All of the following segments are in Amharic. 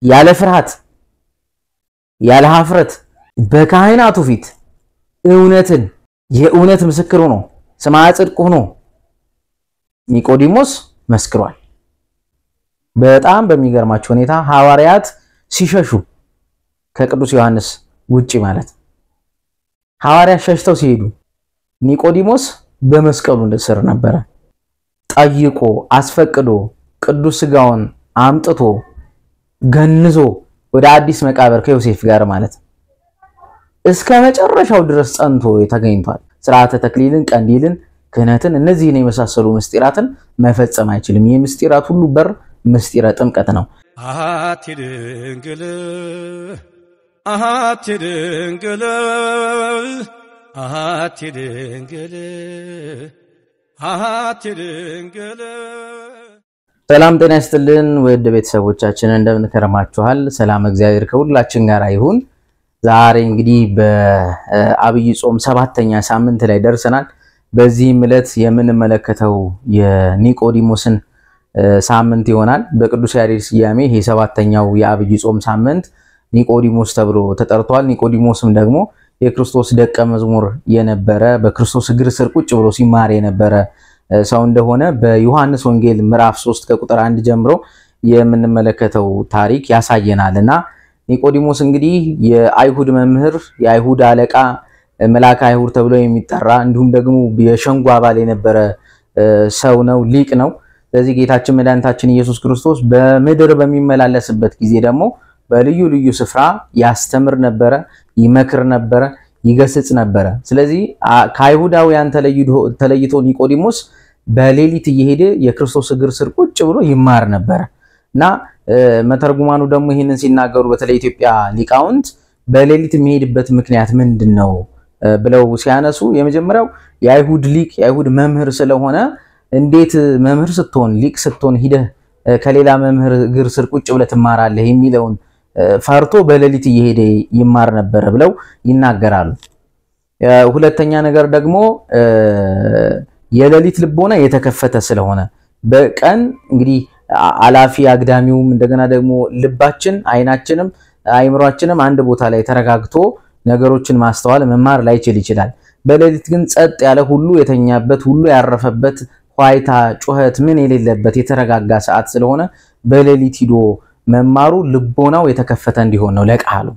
ያለ ፍርሃት ያለ ሀፍረት በካህናቱ ፊት እውነትን የእውነት ምስክር ሆኖ ስምዐ ጽድቅ ሆኖ ኒቆዲሞስ መስክሯል። በጣም በሚገርማቸው ሁኔታ ሐዋርያት ሲሸሹ ከቅዱስ ዮሐንስ ውጪ ማለት ሐዋርያት ሸሽተው ሲሄዱ ኒቆዲሞስ በመስቀሉ ስር ነበረ። ጠይቆ አስፈቅዶ ቅዱስ ሥጋውን አምጥቶ ገንዞ ወደ አዲስ መቃብር ከዮሴፍ ጋር ማለት እስከ መጨረሻው ድረስ ጸንቶ ተገኝቷል። ሥርዓተ ተክሊልን፣ ቀንዲልን፣ ክህነትን እነዚህን የመሳሰሉ ምስጢራትን መፈጸም አይችልም። የምስጢራት ሁሉ በር ምስጢረ ጥምቀት ነው። አሐቲ ድንግል አሐቲ ድንግል አሐቲ ድንግል አሐቲ ድንግል። ሰላም ጤና ይስጥልን ወደ ቤተሰቦቻችን እንደምን ከረማችኋል? ሰላም እግዚአብሔር ከሁላችን ጋር ይሁን። ዛሬ እንግዲህ በአብይ ጾም 7ኛ ሳምንት ላይ ደርሰናል። በዚህ ዕለት የምንመለከተው የኒቆዲሞስን ሳምንት ይሆናል። በቅዱስ ያሬድ ስያሜ ይሄ 7ኛው የአብይ ጾም ሳምንት ኒቆዲሞስ ተብሎ ተጠርቷል። ኒቆዲሞስም ደግሞ የክርስቶስ ደቀ መዝሙር የነበረ በክርስቶስ እግር ስር ቁጭ ብሎ ሲማር የነበረ ሰው እንደሆነ በዮሐንስ ወንጌል ምዕራፍ 3 ከቁጥር 1 ጀምሮ የምንመለከተው ታሪክ ያሳየናልና ኒቆዲሞስ እንግዲህ የአይሁድ መምህር የአይሁድ አለቃ መልአከ አይሁድ ተብሎ የሚጠራ እንዲሁም ደግሞ የሸንጎ አባል የነበረ ሰው ነው፣ ሊቅ ነው። ስለዚህ ጌታችን መድኃኒታችን ኢየሱስ ክርስቶስ በምድር በሚመላለስበት ጊዜ ደግሞ በልዩ ልዩ ስፍራ ያስተምር ነበረ፣ ይመክር ነበረ፣ ይገስጽ ነበረ። ስለዚህ ከአይሁዳውያን ተለይቶ ኒቆዲሞስ በሌሊት እየሄደ የክርስቶስ እግር ስር ቁጭ ብሎ ይማር ነበር እና መተርጉማኑ ደግሞ ይሄንን ሲናገሩ በተለይ ኢትዮጵያ ሊቃውንት በሌሊት የሚሄድበት ምክንያት ምንድነው ብለው ሲያነሱ የመጀመሪያው የአይሁድ ሊቅ የአይሁድ መምህር ስለሆነ እንዴት መምህር ስትሆን ሊቅ ስትሆን ሂደህ ከሌላ መምህር እግር ስር ቁጭ ብለህ ትማራለህ የሚለውን ፈርቶ በሌሊት እየሄደ ይማር ነበር ብለው ይናገራሉ። ሁለተኛ ነገር ደግሞ የሌሊት ልቦና የተከፈተ ስለሆነ በቀን እንግዲህ አላፊ አግዳሚውም እንደገና ደግሞ ልባችን አይናችንም አይምሮአችንም አንድ ቦታ ላይ ተረጋግቶ ነገሮችን ማስተዋል መማር ላይችል ይችላል። በሌሊት ግን ጸጥ ያለ ሁሉ የተኛበት ሁሉ ያረፈበት ኋይታ ጩኸት ምን የሌለበት የተረጋጋ ሰዓት ስለሆነ በሌሊት ሂዶ መማሩ ልቦናው የተከፈተ እንዲሆን ነው። ለቃሉ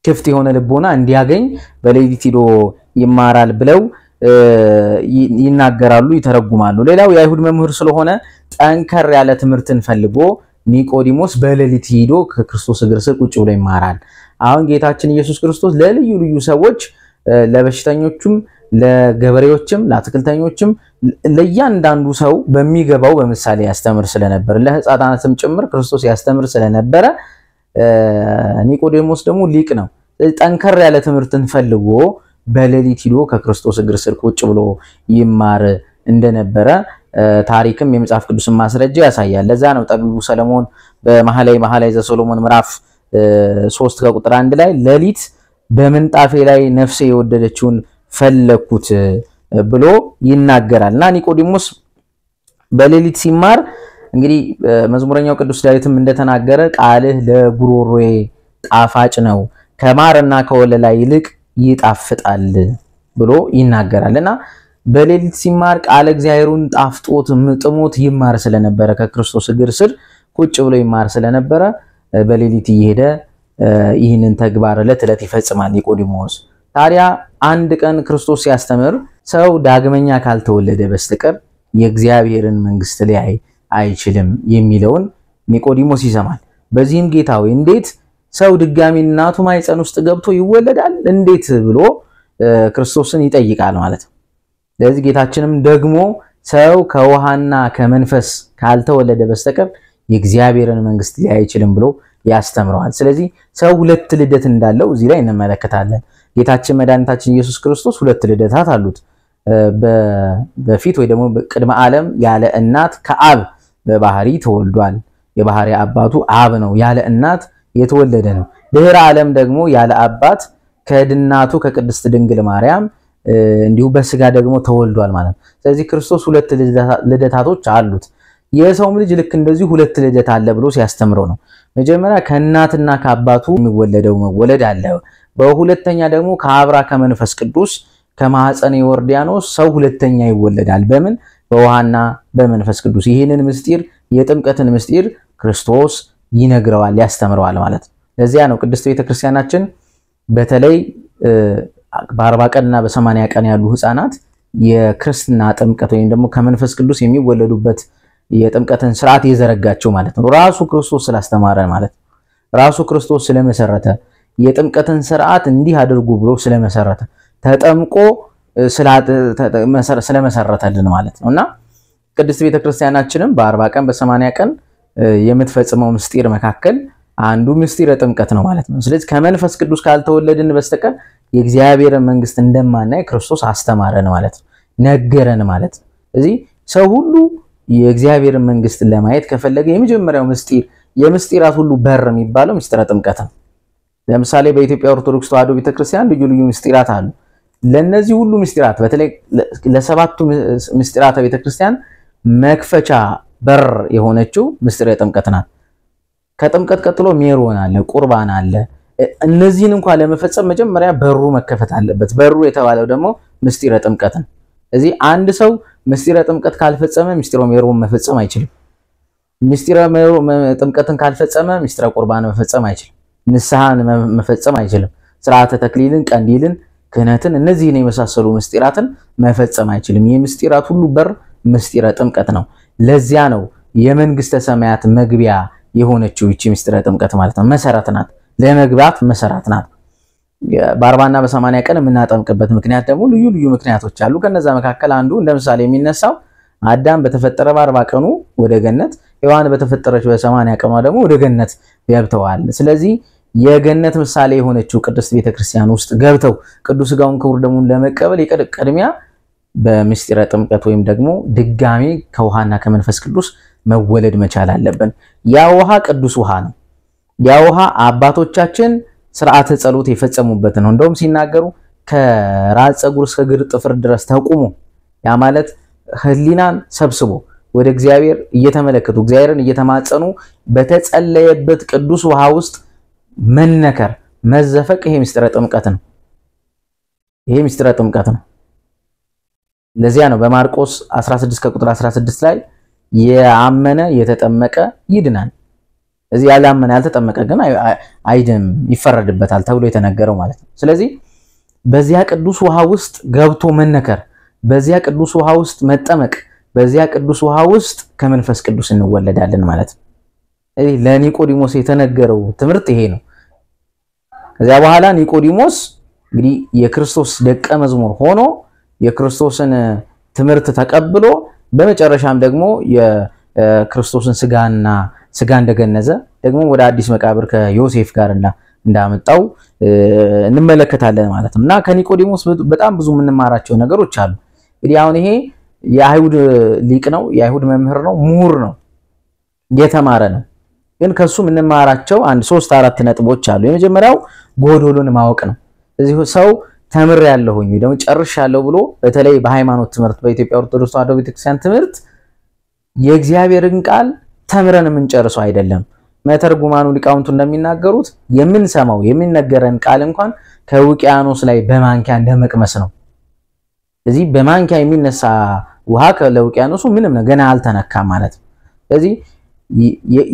ክፍት የሆነ ልቦና እንዲያገኝ በሌሊት ሂዶ ይማራል ብለው ይናገራሉ፣ ይተረጉማሉ። ሌላው የአይሁድ መምህር ስለሆነ ጠንከር ያለ ትምህርትን ፈልጎ ኒቆዲሞስ በሌሊት ሂዶ ከክርስቶስ እግር ስር ቁጭ ብሎ ይማራል። አሁን ጌታችን ኢየሱስ ክርስቶስ ለልዩ ልዩ ሰዎች ለበሽተኞችም ለገበሬዎችም ለአትክልተኞችም ለእያንዳንዱ ሰው በሚገባው በምሳሌ ያስተምር ስለነበር ለሕፃናትም ጭምር ክርስቶስ ያስተምር ስለነበረ ኒቆዲሞስ ደግሞ ሊቅ ነው። ጠንከር ያለ ትምህርትን ፈልጎ በሌሊት ሂዶ ከክርስቶስ እግር ስር ቁጭ ብሎ ይማር እንደነበረ ታሪክም የመጽሐፍ ቅዱስን ማስረጃ ያሳያል። ለዛ ነው ጠቢቡ ሰለሞን በመኃልየ ዘሰሎሞን ምዕራፍ 3 ከቁጥር 1 ላይ ሌሊት በምንጣፌ ላይ ነፍሴ የወደደችውን ፈለኩት ብሎ ይናገራልና ኒቆዲሞስ በሌሊት ሲማር እንግዲህ መዝሙረኛው ቅዱስ ዳዊትም እንደተናገረ ቃልህ ለጉሮሮዬ ጣፋጭ ነው ከማርና ከወለላ ይልቅ ይጣፍጣል ብሎ ይናገራልና በሌሊት ሲማር ቃል እግዚአብሔርን ጣፍጦት ጥሞት ይማር ስለነበረ ከክርስቶስ እግር ስር ቁጭ ብሎ ይማር ስለነበረ በሌሊት እየሄደ ይህንን ተግባር ለተለት ይፈጽማል ኒቆዲሞስ። ታዲያ አንድ ቀን ክርስቶስ ሲያስተምር ሰው ዳግመኛ ካልተወለደ በስተቀር የእግዚአብሔርን መንግስት ሊያይ አይችልም የሚለውን ኒቆዲሞስ ይሰማል። በዚህም ጌታው እንዴት ሰው ድጋሚ እናቱ ማይፀን ውስጥ ገብቶ ይወለዳል እንዴት ብሎ ክርስቶስን ይጠይቃል ማለት ነው። ለዚህ ጌታችንም ደግሞ ሰው ከውሃና ከመንፈስ ካልተወለደ በስተቀር የእግዚአብሔርን መንግስት ሊያይ አይችልም ብሎ ያስተምረዋል። ስለዚህ ሰው ሁለት ልደት እንዳለው እዚህ ላይ እንመለከታለን። ጌታችን መድኃኒታችን ኢየሱስ ክርስቶስ ሁለት ልደታት አሉት። በፊት ወይ ደግሞ በቅድመ ዓለም ያለ እናት ከአብ በባህሪ ተወልዷል። የባህሪ አባቱ አብ ነው፣ ያለ እናት የተወለደ ነው። ድህረ ዓለም ደግሞ ያለ አባት ከድናቱ ከቅድስት ድንግል ማርያም እንዲሁ በስጋ ደግሞ ተወልዷል ማለት ነው። ስለዚህ ክርስቶስ ሁለት ልደታቶች አሉት። የሰው ልጅ ልክ እንደዚህ ሁለት ልደት አለ ብሎ ሲያስተምረው ነው። መጀመሪያ ከእናትና ከአባቱ የሚወለደው መወለድ አለ። በሁለተኛ ደግሞ ከአብራ ከመንፈስ ቅዱስ ከማህፀነ ዮርዳኖስ ሰው ሁለተኛ ይወለዳል። በምን? በውሃና በመንፈስ ቅዱስ። ይሄንን ምስጢር የጥምቀትን ምስጢር ክርስቶስ ይነግረዋል ያስተምረዋል ማለት ነው። ለዚያ ነው ቅድስት ቤተክርስቲያናችን በተለይ በ40 ቀንና በ80 ቀን ያሉ ህፃናት የክርስትና ጥምቀት ወይም ደግሞ ከመንፈስ ቅዱስ የሚወለዱበት የጥምቀትን ሥርዓት የዘረጋቸው ማለት ነው። ራሱ ክርስቶስ ስላስተማረ ማለት ነው። ራሱ ክርስቶስ ስለመሰረተ የጥምቀትን ሥርዓት እንዲህ አድርጉ ብሎ ስለመሰረተ ተጠምቆ ስለመሰረተልን ማለት ነውና ቅድስት ቤተክርስቲያናችንም በ40 ቀን በ80 ቀን የምትፈጽመው ምስጢር መካከል አንዱ ምስጢር ጥምቀት ነው ማለት ነው። ስለዚህ ከመንፈስ ቅዱስ ካልተወለድን በስተቀር የእግዚአብሔር መንግስት እንደማናይ ክርስቶስ አስተማረን ማለት ነው፣ ነገረን ማለት ነው። ስለዚህ ሰው ሁሉ የእግዚአብሔር መንግስት ለማየት ከፈለገ የመጀመሪያው ምስጢር የምስጢራት ሁሉ በር የሚባለው ምስጢረ ጥምቀት ነው። ለምሳሌ በኢትዮጵያ ኦርቶዶክስ ተዋሕዶ ቤተክርስቲያን ልዩ ልዩ ምስጢራት አሉ። ለነዚህ ሁሉ ምስጢራት በተለይ ለሰባቱ ምስጢራተ ቤተክርስቲያን መክፈቻ በር የሆነችው ምስጢረ ጥምቀት ናት። ከጥምቀት ቀጥሎ ሜሮን አለ፣ ቁርባን አለ። እነዚህን እንኳን ለመፈጸም መጀመሪያ በሩ መከፈት አለበት። በሩ የተባለው ደግሞ ምስጢረ ጥምቀት ነው። ስለዚህ አንድ ሰው ምስጢረ ጥምቀት ካልፈጸመ ምስጢረ ሜሮን መፈጸም አይችልም። ምስጢረ ጥምቀትን ካልፈጸመ ምስጢረ ቁርባን መፈጸም አይችልም። ንስሐን መፈጸም አይችልም። ሥርዓተ ተክሊልን፣ ቀንዲልን፣ ክህነትን እነዚህን የመሳሰሉ ምስጢራትን መፈጸም አይችልም። የምስጢራት ሁሉ በር ምስጢረ ጥምቀት ነው። ለዚያ ነው የመንግስተ ሰማያት መግቢያ የሆነችው ይቺ ምስጢረ ጥምቀት ማለት ነው። መሰረት ናት፣ ለመግባት መሰረት ናት። በ40 እና በ80 ቀን የምናጠምቅበት ምክንያት ደግሞ ልዩ ልዩ ምክንያቶች አሉ። ከነዛ መካከል አንዱ እንደምሳሌ የሚነሳው አዳም በተፈጠረ በ40 ቀኑ ወደ ገነት፣ ሔዋን በተፈጠረች በ80 ቀኗ ደግሞ ወደ ገነት ገብተዋል። ስለዚህ የገነት ምሳሌ የሆነችው ቅድስት ቤተክርስቲያን ውስጥ ገብተው ቅዱስ ሥጋውን ክቡር ደሙን ለመቀበል ቅድሚያ በምስጢረ ጥምቀት ወይም ደግሞ ድጋሚ ከውሃና ከመንፈስ ቅዱስ መወለድ መቻል አለብን። ያ ውሃ ቅዱስ ውሃ ነው። ያ ውሃ አባቶቻችን ሥርዓተ ጸሎት የፈጸሙበት ነው። እንደውም ሲናገሩ ከራስ ፀጉር እስከ እግር ጥፍር ድረስ ተቁሞ፣ ያ ማለት ህሊናን ሰብስቦ ወደ እግዚአብሔር እየተመለከቱ እግዚአብሔርን እየተማጸኑ በተጸለየበት ቅዱስ ውሃ ውስጥ መነከር መዘፈቅ፣ ይሄ ምስጢረ ጥምቀት ነው። ይሄ ምስጢረ ጥምቀት ነው። ለዚያ ነው በማርቆስ 16 ከቁጥር 16 ላይ ያመነ የተጠመቀ ይድናል፣ እዚህ ያላመነ ያልተጠመቀ ግን አይድንም ይፈረድበታል ተብሎ የተነገረው ማለት ነው። ስለዚህ በዚያ ቅዱስ ውሃ ውስጥ ገብቶ መነከር፣ በዚያ ቅዱስ ውሃ ውስጥ መጠመቅ፣ በዚያ ቅዱስ ውሃ ውስጥ ከመንፈስ ቅዱስ እንወለዳለን ማለት ነው። ለኒቆዲሞስ የተነገረው ትምህርት ይሄ ነው። ከዚያ በኋላ ኒቆዲሞስ እንግዲህ የክርስቶስ ደቀ መዝሙር ሆኖ የክርስቶስን ትምህርት ተቀብሎ በመጨረሻም ደግሞ የክርስቶስን ስጋ እንደገነዘ ደግሞ ወደ አዲስ መቃብር ከዮሴፍ ጋር እንዳመጣው እንመለከታለን ማለት ነው። እና ከኒቆዲሞስ በጣም ብዙ የምንማራቸው ነገሮች አሉ። እንግዲህ አሁን ይሄ የአይሁድ ሊቅ ነው፣ የአይሁድ መምህር ነው፣ ምሁር ነው፣ የተማረ ነው። ግን ከሱ የምንማራቸው 3-4 ነጥቦች አሉ። የመጀመሪያው ጎዶሎን ማወቅ ነው። እዚህ ሰው ተምሬያለሁኝ ወይ ደግሞ ጨርሻለሁ ብሎ በተለይ በሃይማኖት ትምህርት በኢትዮጵያ ኦርቶዶክስ ተዋሕዶ ቤተክርስቲያን ትምህርት የእግዚአብሔርን ቃል ተምረን የምንጨርሰው አይደለም። መተርጉማኑ ሊቃውንቱ እንደሚናገሩት የምንሰማው የሚነገረን ቃል እንኳን ከውቅያኖስ ላይ በማንኪያ እንደመቅመስ ነው። ስለዚህ በማንኪያ የሚነሳ ውሃ ለውቅያኖሱ ምንም ነው፣ ገና አልተነካም ማለት ነው። ስለዚህ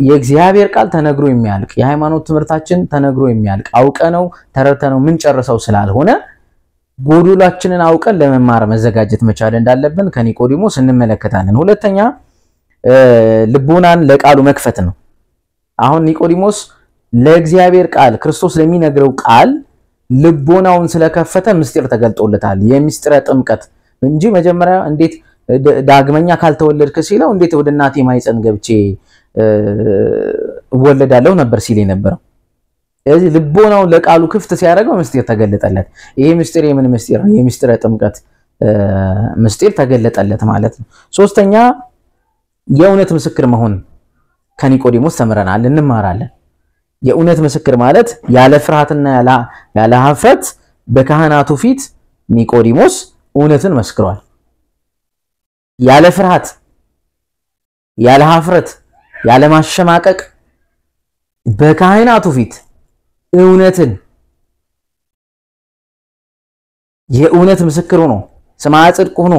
የእግዚአብሔር ቃል ተነግሮ የሚያልቅ የሃይማኖት ትምህርታችን ተነግሮ የሚያልቅ አውቀነው ተረድተነው ምን ጨርሰው ስላልሆነ ጎዶላችንን አውቀን ለመማር መዘጋጀት መቻል እንዳለብን ከኒቆዲሞስ እንመለከታለን። ሁለተኛ ልቦናን ለቃሉ መክፈት ነው። አሁን ኒቆዲሞስ ለእግዚአብሔር ቃል ክርስቶስ ለሚነግረው ቃል ልቦናውን ስለከፈተ ምስጢር ተገልጦለታል። የምስጢረ ጥምቀት እንጂ መጀመሪያ እንዴት ዳግመኛ ካልተወለድክ ሲለው እንዴት ወደ እናቴ ማይፀን ገብቼ ወለዳለሁ ነበር ሲል የነበረው። ስለዚህ ልቦናውን ለቃሉ ክፍት ሲያደርገው ምስጢር ተገለጠለት። ይሄ ምስጢር የምን ምስጢር ነው? የምስጢረ ጥምቀት ምስጢር ተገለጠለት ማለት ነው። ሶስተኛ የእውነት ምስክር መሆን ከኒቆዲሞስ ተምረናል፣ እንማራለን። የእውነት ምስክር ማለት ያለ ፍርሃትና ያለ ሀፍረት በካህናቱ ፊት ኒቆዲሞስ እውነትን መስክሯል። ያለ ፍርሃት ያለ ሀፍረት ያለ ማሸማቀቅ በካህናቱ ፊት እውነትን የእውነት ምስክር ሆኖ ስማ ጽድቅ ሆኖ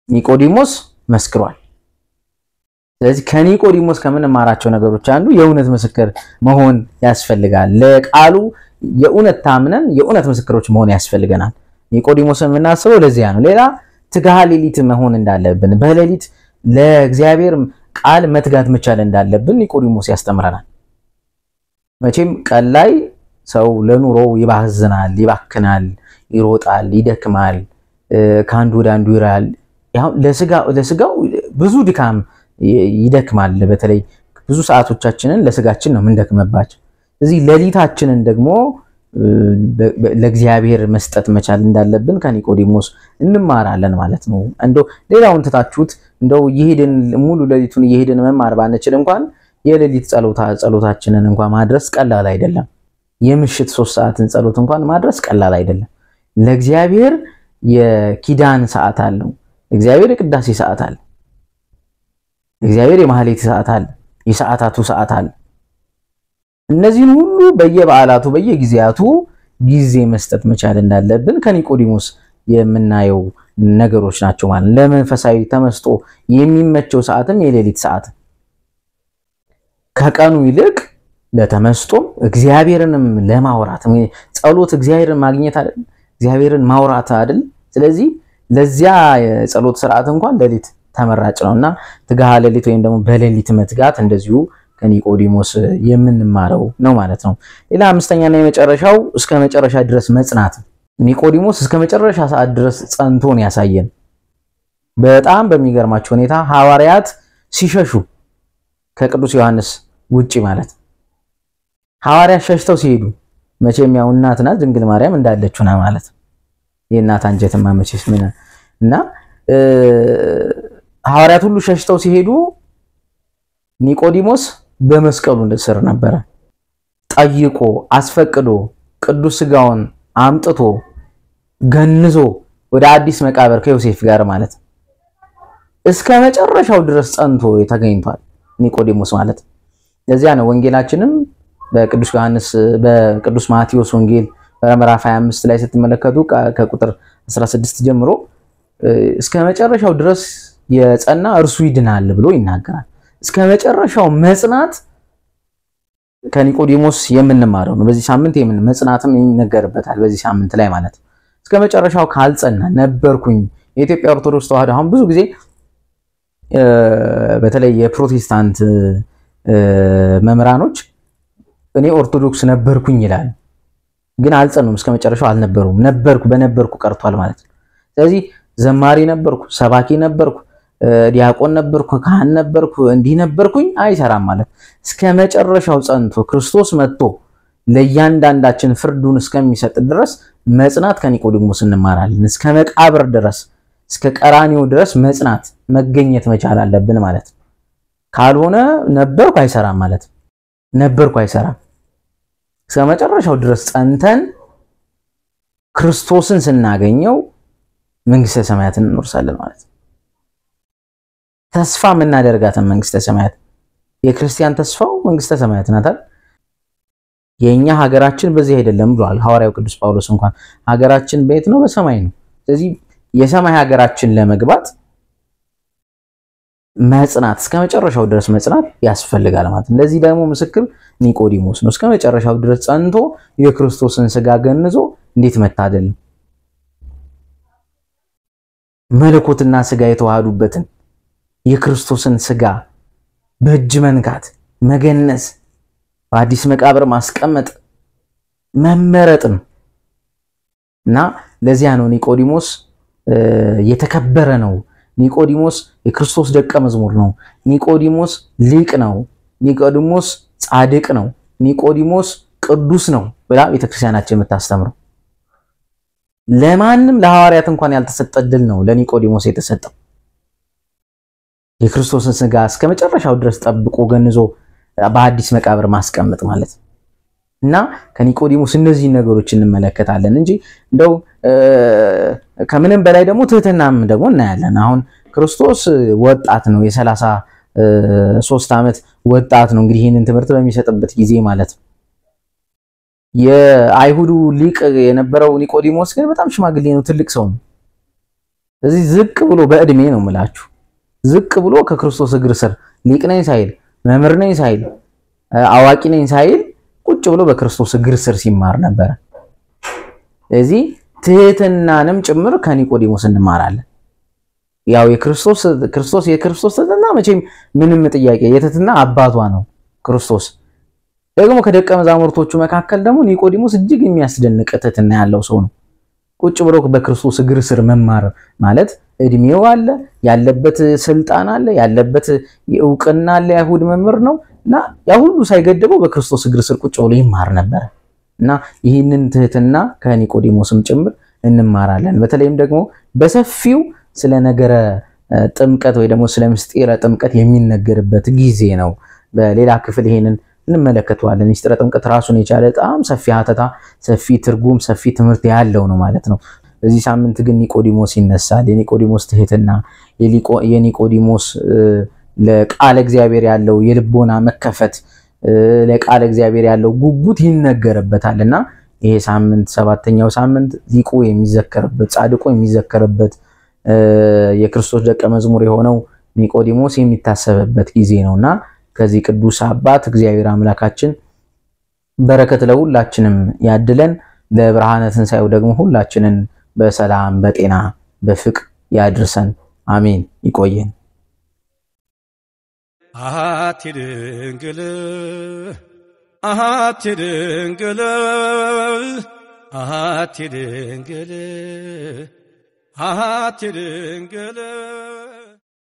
ኒቆዲሞስ መስክሯል። ስለዚህ ከኒቆዲሞስ ከምንማራቸው ነገሮች አንዱ የእውነት ምስክር መሆን ያስፈልጋል። ለቃሉ የእውነት ታምነን የእውነት ምስክሮች መሆን ያስፈልገናል። ኒቆዲሞስን የምናስበው ለዚያ ነው። ሌላ ትጋሃ ሌሊት መሆን እንዳለብን በሌሊት ለእግዚአብሔር ቃል መትጋት መቻል እንዳለብን ኒቆዲሞስ ያስተምረናል። መቼም ቀን ላይ ሰው ለኑሮው ይባዝናል፣ ይባክናል፣ ይሮጣል፣ ይደክማል፣ ካንዱ ወደ አንዱ ይራል። ያው ለስጋው ብዙ ድካም ይደክማል። በተለይ ብዙ ሰዓቶቻችንን ለስጋችን ነው ምንደክመባቸው። ስለዚህ ሌሊታችንን ደግሞ ለእግዚአብሔር መስጠት መቻል እንዳለብን ከኒቆዲሞስ እንማራለን ማለት ነው። እንደው ሌላውን ተታችሁት እንደው ይሄድን ሙሉ ሌሊቱን ይሄድን መማር ባንችል እንኳን የሌሊት ጸሎታችንን እንኳን ማድረስ ቀላል አይደለም። የምሽት 3 ሰዓትን ጸሎት እንኳን ማድረስ ቀላል አይደለም። ለእግዚአብሔር የኪዳን ሰዓት አለው። እግዚአብሔር የቅዳሴ ሰዓት አለ። እግዚአብሔር የማህሌት ሰዓት አለ። የሰዓታቱ ሰዓት አለ። እነዚህን ሁሉ በየበዓላቱ በየጊዜያቱ ጊዜ መስጠት መቻል እንዳለብን ከኒቆዲሞስ የምናየው ነገሮች ናቸው ማለት። ለመንፈሳዊ ተመስጦ የሚመቸው ሰዓትም የሌሊት ሰዓት ከቀኑ ይልቅ ለተመስጦ እግዚአብሔርንም ለማውራት ጸሎት እግዚአብሔርን ማግኘት አይደል? እግዚአብሔርን ማውራት አይደል? ስለዚህ ለዚያ የጸሎት ሥርዓት እንኳን ሌሊት ተመራጭ ነውና ትጋሃ ሌሊት ወይም ደግሞ በሌሊት መትጋት እንደዚሁ ከኒቆዲሞስ የምንማረው ነው ማለት ነው። ሌላ አምስተኛና የመጨረሻው እስከ መጨረሻ ድረስ መጽናት። ኒቆዲሞስ እስከ መጨረሻ ሰዓት ድረስ ጸንቶን ያሳየን። በጣም በሚገርማችሁ ሁኔታ ሐዋርያት ሲሸሹ ከቅዱስ ዮሐንስ ውጪ ማለት ሐዋርያት ሸሽተው ሲሄዱ መቼም ያው እናትና ድንግል ማርያም እንዳለችውና ማለት የእናት አንጀትማ መቼስ ምን እና ሐዋርያት ሁሉ ሸሽተው ሲሄዱ ኒቆዲሞስ በመስቀሉ ስር ነበር። ጠይቆ አስፈቅዶ ቅዱስ ሥጋውን አምጥቶ ገንዞ ወደ አዲስ መቃብር ከዮሴፍ ጋር ማለት እስከ መጨረሻው ድረስ ጸንቶ ተገኝቷል ኒቆዲሞስ ማለት። ለዚያ ነው ወንጌላችንም በቅዱስ ማቴዎስ ወንጌል ምዕራፍ 25 ላይ ስትመለከቱ ከቁጥር 16 ጀምሮ እስከ መጨረሻው ድረስ የጸና እርሱ ይድናል ብሎ ይናገራል። እስከ መጨረሻው መጽናት ከኒቆዲሞስ የምንማረው ነው። በዚህ ሳምንት መጽናትም ይነገርበታል በዚህ ሳምንት ላይ ማለት። እስከ መጨረሻው ካልጸና ነበርኩኝ የኢትዮጵያ ኦርቶዶክስ ተዋህዶ አሁን ብዙ ጊዜ በተለይ የፕሮቴስታንት መምህራኖች እኔ ኦርቶዶክስ ነበርኩኝ ይላል፣ ግን አልጸኑም። እስከ መጨረሻው አልነበሩም። በነበርኩ ቀርቷል ማለት ነው። ስለዚህ ዘማሪ ነበርኩ፣ ሰባኪ ነበርኩ፣ ዲያቆን ነበርኩ፣ ካህን ነበርኩ፣ እንዲህ ነበርኩኝ አይሰራም ማለት። እስከ መጨረሻው ጸንቶ ክርስቶስ መጥቶ ለእያንዳንዳችን ፍርዱን እስከሚሰጥ ድረስ መጽናት ከኒቆዲሞስ እንማራለን። እስከ መቃብር ድረስ እስከ ቀራኒዮ ድረስ መጽናት መገኘት መቻል አለብን ማለት። ካልሆነ ነበርኩ አይሰራም ማለት። ነበርኩ አይሰራም። እስከ መጨረሻው ድረስ ጸንተን ክርስቶስን ስናገኘው መንግስተ ሰማያትን እንወርሳለን ማለት። ተስፋ የምናደርጋትን መንግስተ ሰማያት የክርስቲያን ተስፋው መንግስተ ሰማያት ናት። የኛ ሀገራችን በዚህ አይደለም ብሏል ሐዋርያው ቅዱስ ጳውሎስ። እንኳን ሀገራችን ቤት ነው በሰማይ ነው። ስለዚህ የሰማይ ሀገራችን ለመግባት መጽናት እስከ መጨረሻው ድረስ መጽናት ያስፈልጋል ማለት ነው። ለዚህ ደግሞ ምስክር ኒቆዲሞስ ነው። እስከ መጨረሻው ድረስ ጸንቶ የክርስቶስን ሥጋ ገንዞ እንዴት መታደል ነው! መለኮትና ሥጋ የተዋሃዱበትን የክርስቶስን ሥጋ በእጅ መንካት መገነዝ በአዲስ መቃብር ማስቀመጥ መመረጥም እና ለዚያ ነው ኒቆዲሞስ የተከበረ ነው። ኒቆዲሞስ የክርስቶስ ደቀ መዝሙር ነው። ኒቆዲሞስ ሊቅ ነው። ኒቆዲሞስ ጻድቅ ነው። ኒቆዲሞስ ቅዱስ ነው ብላ ቤተክርስቲያናችን የምታስተምረው። ለማንም ለሐዋርያት እንኳን ያልተሰጠ ድል ነው ለኒቆዲሞስ የተሰጠው። የክርስቶስን ሥጋ እስከ መጨረሻው ድረስ ጠብቆ ገንዞ በአዲስ መቃብር ማስቀመጥ ማለት እና ከኒቆዲሞስ እነዚህ ነገሮች እንመለከታለን እንጂ እንደው ከምንም በላይ ደግሞ ትህትናም ደግሞ እናያለን። አሁን ክርስቶስ ወጣት ነው የ33 ዓመት ወጣት ነው እንግዲህ ይሄንን ትምህርት በሚሰጥበት ጊዜ ማለት ነው የአይሁዱ ሊቅ የነበረው ኒቆዲሞስ ግን በጣም ሽማግሌ ነው ትልቅ ሰው ነው ስለዚህ ዝቅ ብሎ በእድሜ ነው መላችሁ ዝቅ ብሎ ከክርስቶስ እግር ስር ሊቅ ነኝ ሳይል መምህር ነኝ ሳይል አዋቂ ነኝ ሳይል ቁጭ ብሎ በክርስቶስ እግር ስር ሲማር ነበር ስለዚህ ትህትናንም ጭምር ከኒቆዲሞስ እንማራለን ያው የክርስቶስ ትህትና መቼም ምንም ጥያቄ የትህትና አባቷ ነው ክርስቶስ ደግሞ ከደቀ መዛሙርቶቹ መካከል ደግሞ ኒቆዲሞስ እጅግ የሚያስደንቅ ትህትና ያለው ሰው ነው ቁጭ ብሎ በክርስቶስ እግር ስር መማር ማለት እድሜው አለ ያለበት ስልጣን አለ ያለበት ዕውቅና አለ አይሁድ መምህር ነውና ያ ሁሉ ሳይገደበው በክርስቶስ እግር ስር ቁጭ ብሎ ይማር ነበርና ይህንን ትህትና ከኒቆዲሞስም ጭምር እንማራለን በተለይም ደግሞ በሰፊው ስለ ነገረ ጥምቀት ወይ ደግሞ ስለ ምስጢረ ጥምቀት የሚነገርበት ጊዜ ነው በሌላ ክፍል ይሄንን እንመለከተዋለን ምስጢረ ጥምቀት ራሱን የቻለ በጣም ሰፊ ሀተታ ሰፊ ትርጉም ሰፊ ትምህርት ያለው ነው ማለት ነው በዚህ ሳምንት ግን ኒቆዲሞስ ይነሳል የኒቆዲሞስ ትህትና የኒቆዲሞስ ለቃለ እግዚአብሔር ያለው የልቦና መከፈት ለቃለ እግዚአብሔር ያለው ጉጉት ይነገርበታልና ይሄ ሳምንት ሰባተኛው ሳምንት ሊቁ የሚዘከርበት ጻድቁ የሚዘከርበት የክርስቶስ ደቀ መዝሙር የሆነው ኒቆዲሞስ የሚታሰብበት ጊዜ ነውና ከዚህ ቅዱስ አባት እግዚአብሔር አምላካችን በረከት ለሁላችንም ያድለን ለብርሃነ ትንሣኤው ደግሞ ሁላችንን በሰላም በጤና በፍቅር ያድርሰን አሜን ይቆየን አሐቲ ድንግል አሐቲ ድንግል አሐቲ ድንግል አሐቲ ድንግል